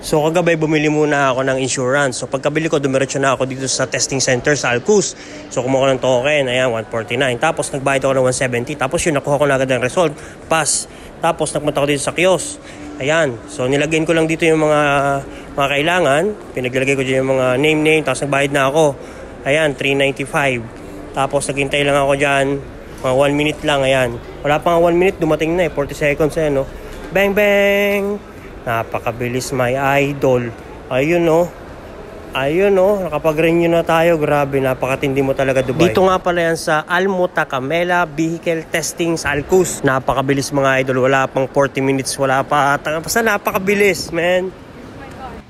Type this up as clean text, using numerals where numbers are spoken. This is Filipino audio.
So kagabi bumili muna ako ng insurance. So pagkabili ko, dumiretso na ako dito sa testing center sa Alcus. So kumuha ko ng token, ayan, 149. Tapos nagbayad ako ng 170. Tapos yun, nakuha ko na agad ng result, pass. Tapos nagpunta ko dito sa kiosk. Ayan, so nilagyan ko lang dito yung mga kailangan. Pinaglagay ko dyan yung mga name. Tapos nagbayad na ako. Ayan, 395. Tapos naghintay lang ako dyan. Mga 1 minute lang, ayan. Wala pa nga 1 minute, dumating na 40 seconds, ayan, no? Bang, bang! Napakabilis, my idol. Ayun, no? Ayun, no? Nakapag-renew na tayo. Grabe, napakatindi mo talaga, Dubai. Dito nga pala yan sa Al Mutakamela Vehicle Testing sa Alcus. Napakabilis, mga idol. Wala pang 40 minutes. Wala pa. Basta napakabilis, man. Oh my God.